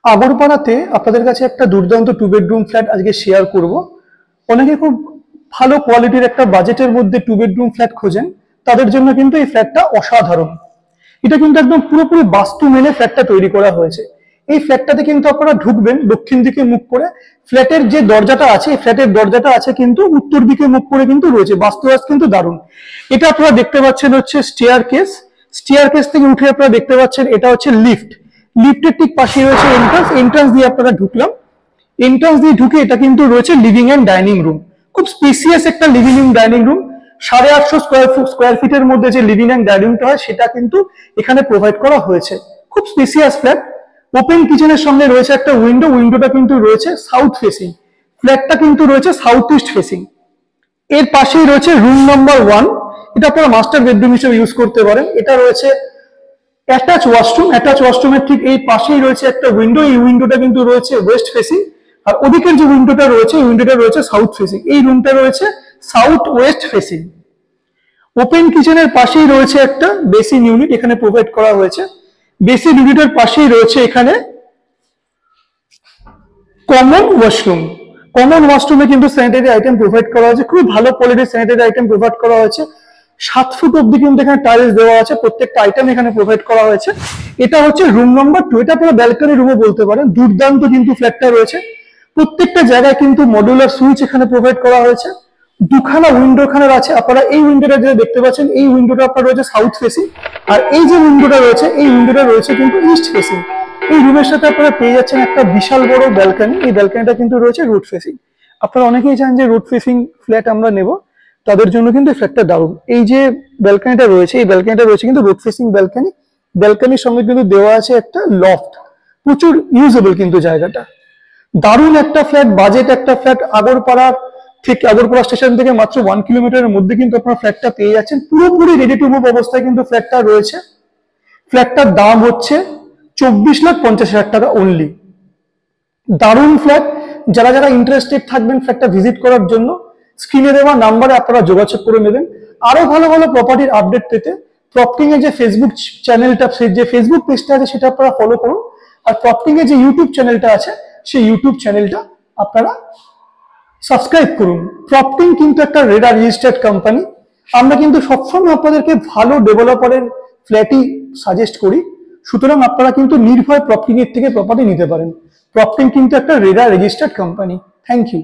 আগরপাড়াতে আপনাদের কাছে একটা দুর্দান্ত 2 বেডরুম ফ্ল্যাট আজকে শেয়ার করব। অনেকে খুব ভালো কোয়ালিটির একটা বাজেটের মধ্যে 2 বেডরুম ফ্ল্যাট খোঁজেন, তাদের জন্য কিন্তু এই ফ্ল্যাটটা অসাধারণ। এটা কিন্তু একদম পুরোপুরি বাস্তু মেনে ফ্ল্যাটটা তৈরি করা হয়েছে। এই ফ্ল্যাটটাতে কিন্তু আপনারা ঢুকবেন দক্ষিণ দিকে মুখ করে। ফ্ল্যাটের যে দরজাটা আছে, এই ফ্ল্যাটের দরজাটা আছে কিন্তু উত্তর দিকে মুখ করে কিন্তু রয়েছে। বাস্তুবাস কিন্তু দারুণ। এটা আপনারা দেখতে পাচ্ছেন হচ্ছে স্টেয়ার কেস। স্টেয়ার কেস থেকে উঠে আপনারা দেখতে পাচ্ছেন এটা হচ্ছে লিফট। লিফটের ঠিক পাশে রয়েছে এন্ট্রান্স। এন্ট্রান্স দিয়ে আপনারা ঢুকলাম। এন্ট্রান্স দিয়ে ঢুকে এটা কিন্তু রয়েছে লিভিং এন্ড ডাইনিং রুম। খুব স্পেসিয়াস একটা living room dining room. 850 square ফিটের মধ্যে যে লিভিং এন্ড ডাইনিংটা হয় সেটা কিন্তু এখানে প্রোভাইড করা হয়েছে। খুব স্পেসিয়াস ফ্ল্যাট। ওপেন কিচেনের সঙ্গে রয়েছে একটা উইন্ডো। উইন্ডোটা কিন্তু রয়েছে সাউথ ফেসিং। ফ্ল্যাটটা কিন্তু রয়েছে সাউথ ইস্ট ফেসিং। এর পাশেই রয়েছে রুম নাম্বার 1। এটা আপনারা মাস্টার বেডরুম হিসেবে ইউজ করতে পারেন। এটা রয়েছে অ্যাটাচ ওয়াশরুম। অ্যাটাচ ওয়াশরুমের ঠিক এই পাশেই রয়েছে একটা উইন্ডো। এই উইন্ডোটা কিন্তু রয়েছে ওয়েস্ট ফেসিং। আর ওদিকের যে উইন্ডোটা রয়েছে, এই উইন্ডোটা রয়েছে সাউথ ফেসিং। এই রুমটা রয়েছে সাউথ ওয়েস্ট ফেসিং। ওপেন কিচেনের পাশেই রয়েছে একটা বেসিন ইউনিট এখানে প্রোভাইড করা হয়েছে। বেসিন ইউনিটের পাশেই রয়েছে এখানে কমন ওয়াশরুম। কমন ওয়াশরুমে কিন্তু স্যানিটারি আইটেম প্রোভাইড করা হয়েছে। খুব ভালো কোয়ালিটির স্যানিটারি আইটেম প্রোভাইড করা হয়েছে। 7 ফুট অব্দি কিন্তু এখানে টাইলস দেওয়া আছে। প্রত্যেকটা আইটেম এখানে প্রোভাইড করা হয়েছে। এটা হচ্ছে রুম নাম্বার 2। এটা পুরো ব্যালকনি রুমও বলতে পারেন। দুর্দান্ত কিন্তু ফ্ল্যাটটা রয়েছে। প্রত্যেকটা জায়গায় কিন্তু মডুলার সুইচ এখানে প্রোভাইড করা হয়েছে। দুখানা উইন্ডো এখানে আছে। আপনারা এই উইন্ডোটা যেটা দেখতে পাচ্ছেন, এই উইন্ডোটা আপনার রয়েছে সাউথ ফেসিং। আর এই যে উইন্ডোটা রয়েছে, এই উইন্ডোটা রয়েছে কিন্তু ইস্ট ফেসিং। এই রুমের সাথে আপনারা পেয়ে যাচ্ছেন একটা বিশাল বড় ব্যালকনি। এই ব্যালকনিটা কিন্তু রয়েছে রুট ফেসিং। আপনারা অনেকেই চান যে রুট ফেসিং ফ্ল্যাট আমরা নেব, তাদের জন্য কিন্তু এই ফ্ল্যাটটা দারুণ। এই যে ব্যালকনিটা রয়েছে, এই ব্যালকনিটা রয়েছে কিন্তু রুট ফেসিং ব্যালকনি। ব্যালকনির সঙ্গে কিন্তু দেওয়া আছে একটা লফট। প্রচুর ইউজেবল কিন্তু জায়গাটা। দারুণ একটা ফ্ল্যাট, বাজেট একটা ফ্ল্যাট। আগরপাড়া স্টেশন থেকে মাত্র 1 কিলোমিটারের মধ্যে কিন্তু আপনার ফ্ল্যাটটা পেয়ে যাচ্ছেন। পুরোপুরি রেডি টু মুভ অবস্থায় কিন্তু ফ্ল্যাটটা রয়েছে। ফ্ল্যাটটার দাম হচ্ছে 24,50,000 টাকা অনলি। দারুণ ফ্ল্যাট। যারা যারা ইন্টারেস্টেড থাকবেন ফ্ল্যাটটা ভিজিট করার জন্য, স্ক্রিনে দেওয়া নাম্বারে আপনারা যোগাযোগ করে নেবেন। আরো ভালো ভালো প্রপার্টির আপডেট পেতে প্রপটিং এর যে ফেসবুক চ্যানেলটা, যে ফেসবুক পেজটা আছে সেটা আপনারা ফলো করুন। আর প্রপটিং এর যে ইউটিউব চ্যানেলটা আছে, সেই ইউটিউব চ্যানেলটা আপনারা সাবস্ক্রাইব করুন। প্রপটিং কিন্তু একটা রেডা রেজিস্টার্ড কোম্পানি। আমরা কিন্তু সবসময় আপনাদেরকে ভালো ডেভেলপারের ফ্ল্যাটই সাজেস্ট করি। সুতরাং আপনারা কিন্তু নির্ভয় প্রপটিং এর থেকে প্রপার্টি নিতে পারেন। প্রপটিং কিন্তু একটা রেডা রেজিস্টার্ড কোম্পানি। Thank you.